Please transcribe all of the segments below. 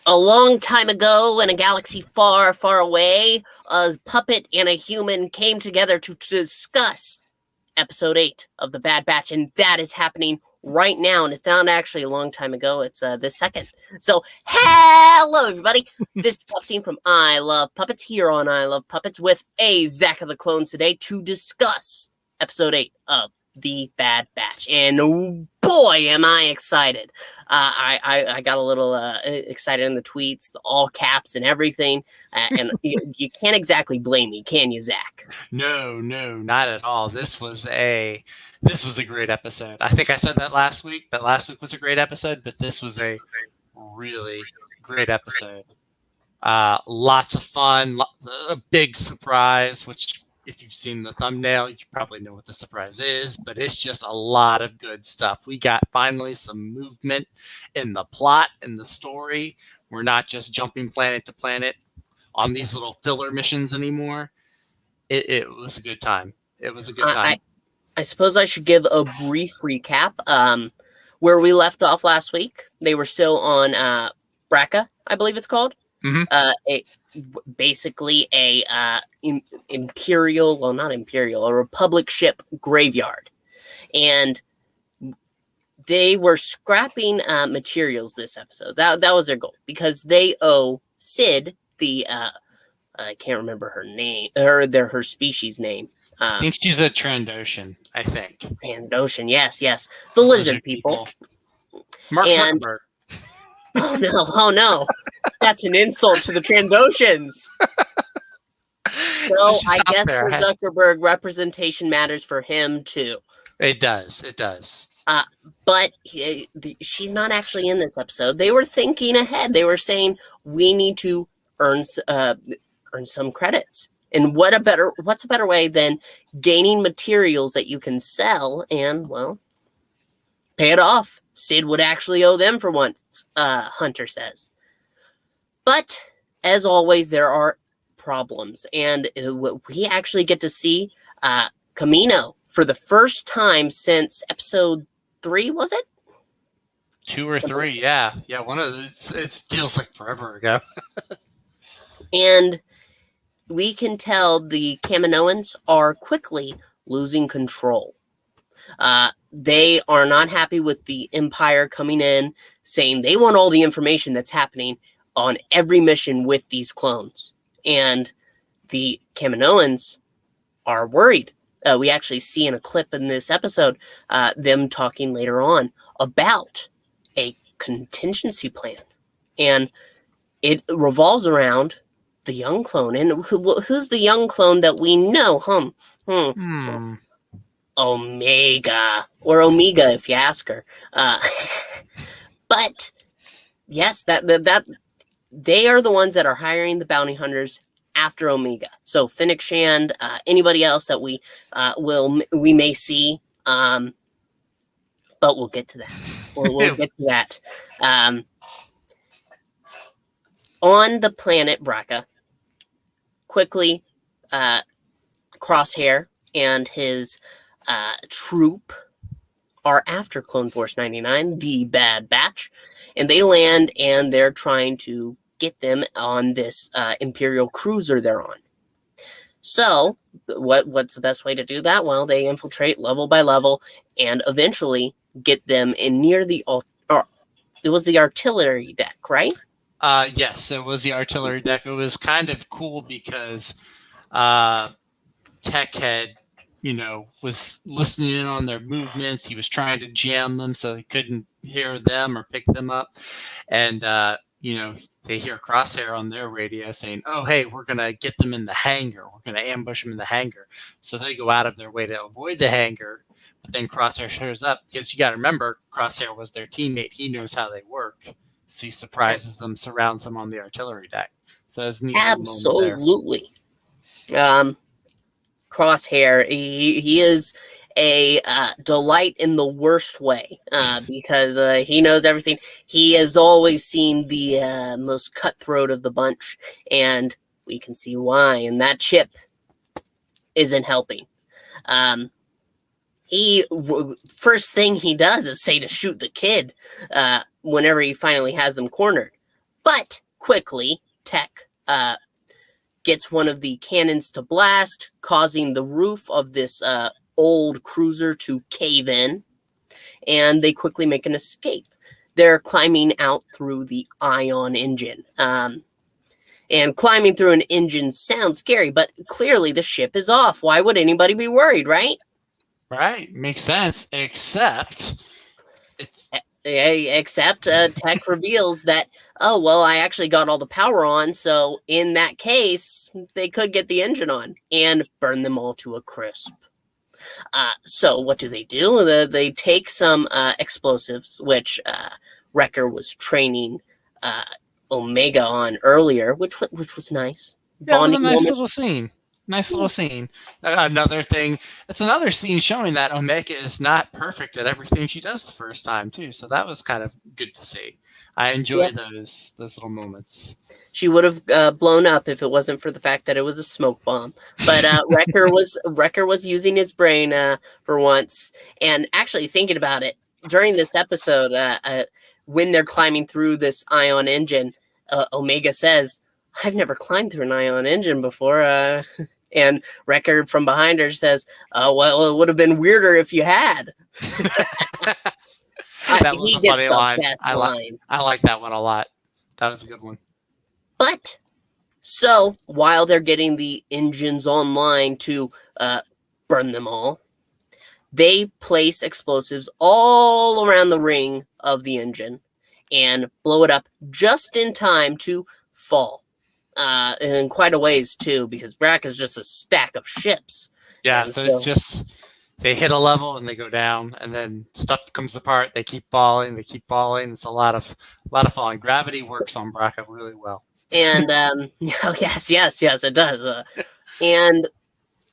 A long time ago, in a galaxy far, far away, a puppet and a human came together to discuss episode 8 of The Bad Batch, and that is happening right now. And it's not actually a long time ago, it's this second. So, hello, everybody. This is Puppetine from I Love Puppets here on I Love Puppets with a Zach of the Clones today to discuss episode 8 of The Bad Batch. And boy, am I excited. I got a little excited in the tweets, the all caps and everything. And you can't exactly blame me, can you, Zach? No, not at all. This was a great episode. I think I said that last week. That last week was a great episode, but this was a really great episode. Lots of fun, a big surprise, which if you've seen the thumbnail, you probably know what the surprise is, but it's just a lot of good stuff. We got finally some movement in the plot and the story. We're not just jumping planet to planet on these little filler missions anymore. It was a good time. It was a good time. I suppose I should give a brief recap. Where we left off last week, they were still on Braca, I believe it's called. Mm-hmm. Basically a imperial, well, not imperial, a Republic ship graveyard. And they were scrapping materials this episode. That was their goal, because they owe Sid the... I can't remember her name, or her species name. I think she's a Trandoshan, I think. Trandoshan, yes. The lizard people. Mark Zuckerberg. Oh no. That's an insult to the Trandoshans. So I guess for Zuckerberg, representation matters for him too. It does. But she's not actually in this episode. They were thinking ahead. They were saying, we need to earn some credits. And what's a better way than gaining materials that you can sell and, well, pay it off. Sid would actually owe them for once, Hunter says. But, as always, there are problems. And we actually get to see Kamino for the first time since episode 3, was it? 2 or 3, yeah. Yeah, one of those. It feels like forever ago. And we can tell the Kaminoans are quickly losing control. They are not happy with the Empire coming in, saying they want all the information that's happening on every mission with these clones. And the Kaminoans are worried. We actually see in a clip in this episode them talking later on about a contingency plan. And it revolves around the young clone. And who's the young clone that we know? Omega. Or Omega, if you ask her. But, yes, that they are the ones that are hiring the bounty hunters after Omega. So, Fennec Shand, anybody else that we may see. But we'll get to that. We'll get to that. On the planet Braca, quickly, Crosshair and his troop are after Clone Force 99, the Bad Batch, and they land and they're trying to get them on this Imperial cruiser they're on. So, what's the best way to do that? Well, they infiltrate level by level and eventually get them in near the... it was the artillery deck, right? Yes, it was the artillery deck. It was kind of cool because Tech had, was listening in on their movements. He was trying to jam them so he couldn't hear them or pick them up. And, they hear Crosshair on their radio saying, oh, hey, we're going to get them in the hangar. We're going to ambush them in the hangar. So they go out of their way to avoid the hangar. But then Crosshair shows up because you got to remember, Crosshair was their teammate. He knows how they work. So he surprises them, surrounds them on the artillery deck. So it's neat. Absolutely. Crosshair, he is a delight in the worst way because he knows everything. He has always seemed the most cutthroat of the bunch, and we can see why. And that chip isn't helping. First thing he does is say to shoot the kid whenever he finally has them cornered. But quickly, Tech gets one of the cannons to blast, causing the roof of this old cruiser to cave in, and they quickly make an escape. They're climbing out through the ion engine. And climbing through an engine sounds scary, but clearly the ship is off. Why would anybody be worried, right? Right, makes sense. Except, Except Tech reveals that, oh, well, I actually got all the power on, so in that case, they could get the engine on and burn them all to a crisp. So what do? They take some explosives, which Wrecker was training Omega on earlier, which was nice. yeah, it was a Bonding nice moment. little scene. Nice little scene. Another thing, it's another scene showing that Omega is not perfect at everything she does the first time too. So that was kind of good to see. I enjoy those little moments. She would have blown up if it wasn't for the fact that it was a smoke bomb. But Wrecker was using his brain for once, and actually thinking about it during this episode, when they're climbing through this ion engine, Omega says, "I've never climbed through an ion engine before." And Wrecker from behind her says, "Oh, well, it would have been weirder if you had." That was He a gets funny the line. best I lines. like that one a lot. That was a good one. But so while they're getting the engines online to burn them all, they place explosives all around the ring of the engine and blow it up just in time to fall. In quite a ways too, because Brack is just a stack of ships. Yeah, And so it's just they hit a level and they go down, and then stuff comes apart. They keep falling. They keep falling. It's a lot of falling. Gravity works on Braca really well. And oh, yes, it does. And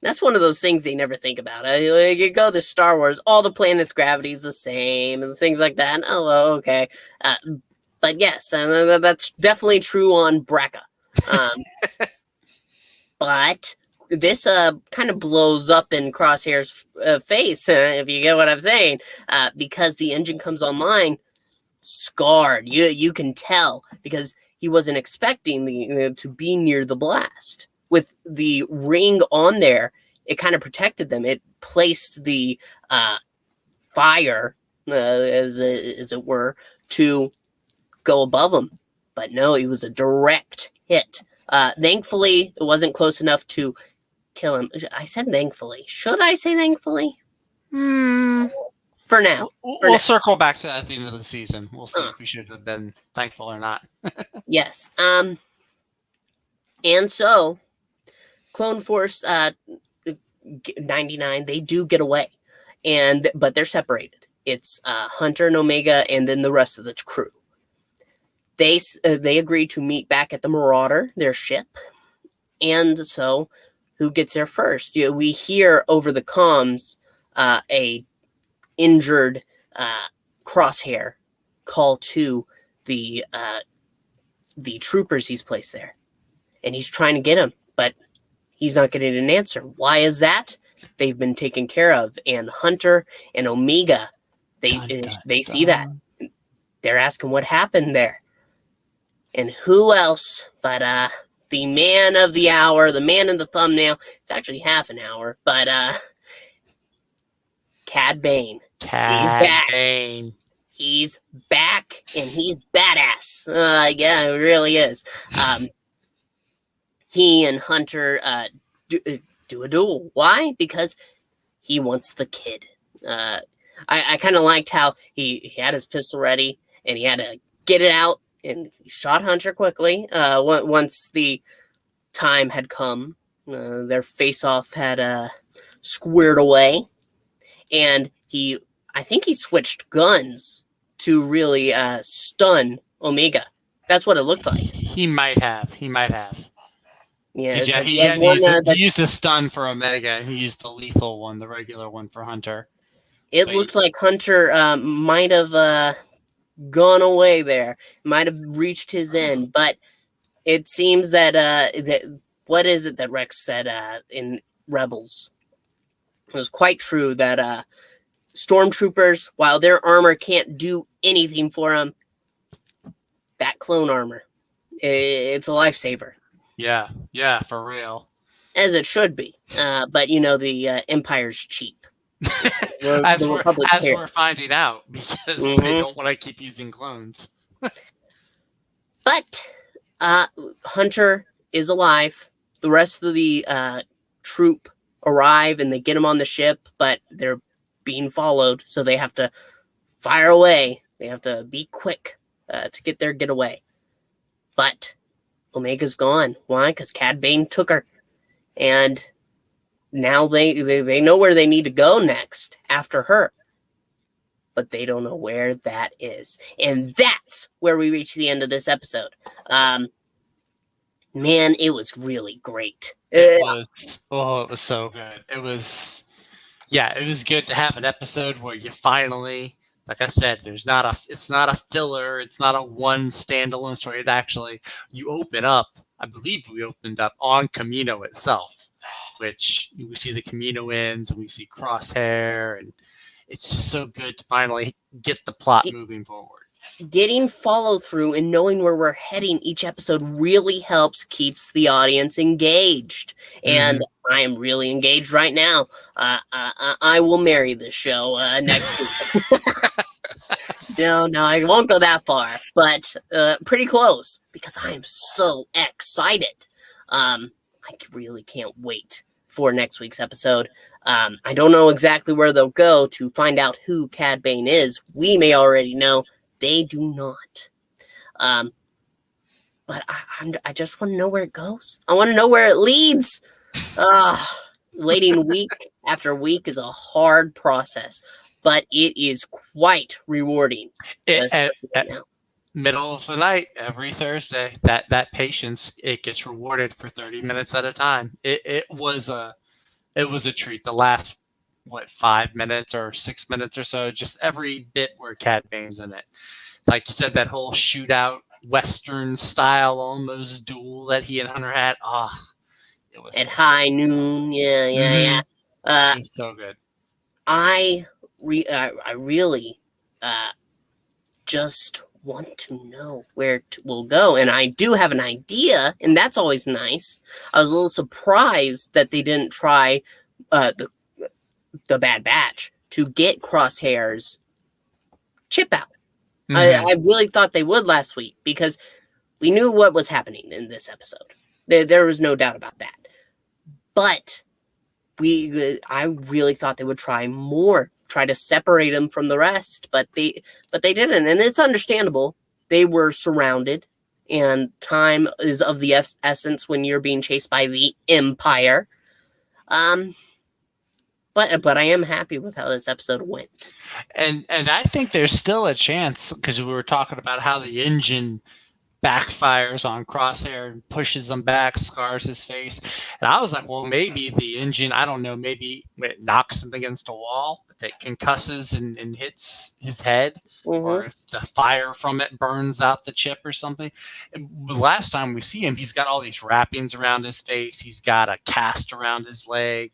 that's one of those things they never think about. Like, you go to Star Wars, all the planets' gravity is the same, and things like that. And, oh, well, okay. But yes, and that's definitely true on Braca. But this kind of blows up in Crosshair's face, if you get what I'm saying, because the engine comes online scarred. You can tell because he wasn't expecting to be near the blast. With the ring on there, it kind of protected them. It placed the fire, as it were, to go above them. But no, it was a direct hit. Thankfully, it wasn't close enough to kill him. I said thankfully. Should I say thankfully? For now. We'll circle back to that at the end of the season. We'll see if we should have been thankful or not. Yes. And so, Clone Force 99, they do get away, but they're separated. It's Hunter and Omega, and then the rest of the crew. They agreed to meet back at the Marauder, their ship, and so who gets there first? We hear over the comms a injured Crosshair call to the troopers he's placed there, and he's trying to get him, but he's not getting an answer. Why is that? They've been taken care of, and Hunter and Omega, they see that. They're asking what happened there. And who else but the man of the hour, the man in the thumbnail. It's actually half an hour, but Cad Bane. He's back. Bane. He's back, and he's badass. Yeah, it really is. He and Hunter do a duel. Why? Because he wants the kid. I kind of liked how he had his pistol ready, and he had to get it out, and he shot Hunter quickly. Once the time had come, their face-off had squared away, and I think he switched guns to really stun Omega. That's what it looked like. He might have. Yeah, he used a stun for Omega, and he used the lethal one, the regular one for Hunter. It looked like Hunter might have gone away there, might have reached his end, but it seems that what is it that Rex said in Rebels? It was quite true that stormtroopers, while their armor can't do anything for them, that clone armor, It's a lifesaver, Yeah, for real. as it should be. But the Empire's cheap. The Republic's As here. we're finding out, because they Hmm. don't want to keep using clones. But Hunter is alive. The rest of the troop arrive and they get him on the ship, but they're being followed, so they have to fire away. They have to be quick to get their getaway. But Omega's gone. Why? Because Cad Bane took her. And now they know where they need to go next after her. But they don't know where that is. And that's where we reach the end of this episode. Man, it was really great. It was so good. It was good to have an episode where you finally, like I said, it's not a filler, it's not a one standalone story. It actually, you open up, I believe we opened up on Camino itself, which we see the Caminoans and we see Crosshair, and it's just so good to finally get the plot moving forward. Getting follow through and knowing where we're heading each episode really helps keeps the audience engaged. And I am really engaged right now. I will marry this show next week. No, I won't go that far, but pretty close because I am so excited. I really can't wait for next week's episode. I don't know exactly where they'll go to find out who Cad Bane is. We may already know. They do not. But I just want to know where it goes. I want to know where it leads. Waiting week after week is a hard process, but it is quite rewarding. At middle of the night, every Thursday, that patience, it gets rewarded for 30 minutes at a time. It was a treat. The last 5 minutes or 6 minutes or so, just every bit where Cad Bane's in it. Like you said, that whole shootout, Western style almost duel that he and Hunter had. It was at high noon. Yeah. It was so good. I really just want to know where it will go, and I do have an idea, and that's always nice. I was a little surprised that they didn't try the Bad Batch to get Crosshair's chip out. I really thought they would last week because we knew what was happening in this episode. There was no doubt about that. But I really thought they would try to separate him from the rest, but they didn't, and it's understandable. They were surrounded, and time is of the essence when you're being chased by the Empire. But I am happy with how this episode went. And I think there's still a chance, because we were talking about how the engine backfires on Crosshair and pushes him back, scars his face. And I was like, well, maybe the engine, I don't know, maybe it knocks him against a wall, but it concusses and hits his head, or if the fire from it burns out the chip or something. And the last time we see him, he's got all these wrappings around his face. He's got a cast around his leg.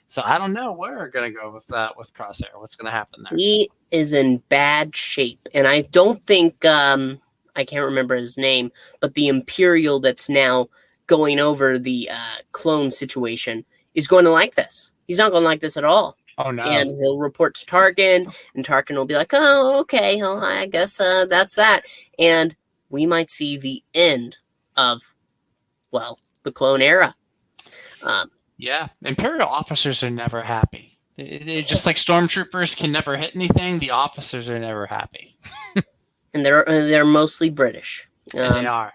So I don't know where we're going to go with Crosshair. What's going to happen there? He is in bad shape, and I don't think... I can't remember his name, but the Imperial that's now going over the clone situation is going to like this. He's not going to like this at all. Oh, no. And he'll report to Tarkin, and Tarkin will be like, oh, okay, well, I guess that's that. And we might see the end of, the clone era. Yeah, Imperial officers are never happy. Just like stormtroopers can never hit anything, the officers are never happy. And they're mostly British. They are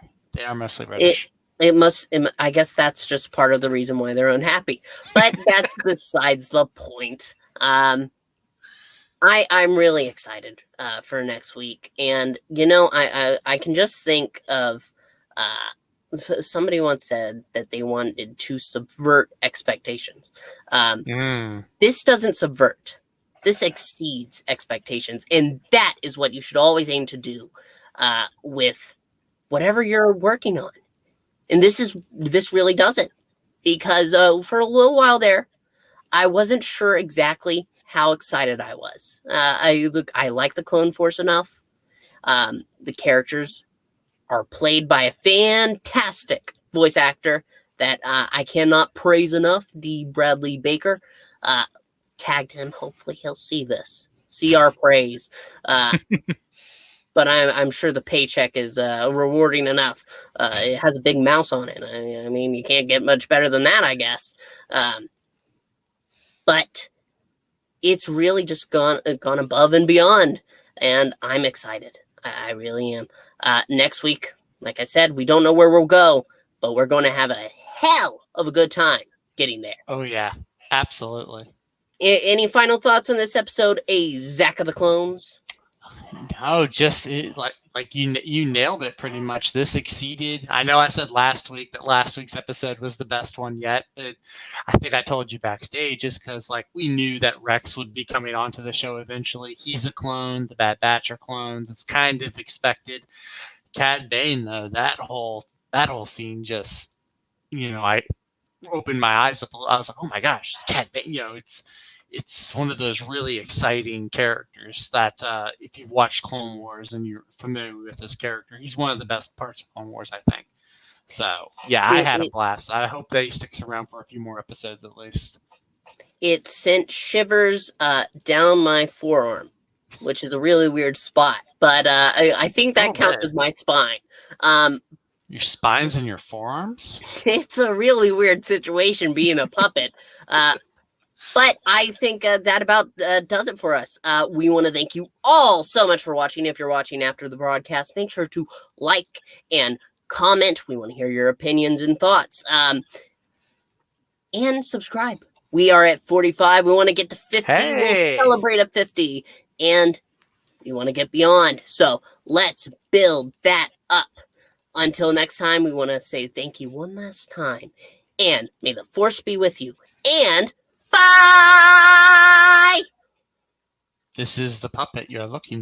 mostly British. I guess that's just part of the reason why they're unhappy. But that's besides the point. I'm really excited for next week, and I can just think of somebody once said that they wanted to subvert expectations. This doesn't subvert. This exceeds expectations, and that is what you should always aim to do with whatever you're working on. And this really doesn't, because for a little while there, I wasn't sure exactly how excited I was. I like the Clone Force enough. The characters are played by a fantastic voice actor that I cannot praise enough, D. Bradley Baker. Tagged him. Hopefully he'll see this. See our praise. But I'm sure the paycheck is rewarding enough. It has a big mouse on it. I mean, you can't get much better than that, I guess. But it's really just gone above and beyond, and I'm excited. I really am. Next week, like I said, we don't know where we'll go, but we're going to have a hell of a good time getting there. Oh yeah, absolutely. Any final thoughts on this episode, Zack of the Clones? No, just like you nailed it pretty much. This exceeded. I know I said last week that last week's episode was the best one yet, but I think I told you backstage just because like we knew that Rex would be coming onto the show eventually. He's a clone. The Bad Batch are clones. It's kind of expected. Cad Bane though, that whole scene just, I opened my eyes up. I was like, oh my gosh, Cad Bane. It's one of those really exciting characters that if you've watched Clone Wars and you're familiar with this character, he's one of the best parts of Clone Wars, I think. So, yeah, I had a blast. I hope that he sticks around for a few more episodes at least. It sent shivers down my forearm, which is a really weird spot, but I think that counts as my spine. Your spine's in your forearms? It's a really weird situation being a puppet. But I think that about does it for us. We want to thank you all so much for watching. If you're watching after the broadcast, make sure to like and comment. We want to hear your opinions and thoughts. And subscribe. We are at 45. We want to get to 50. Hey! We'll celebrate a 50. And we want to get beyond. So let's build that up. Until next time, we want to say thank you one last time. And may the force be with you. And bye! This is the puppet you're looking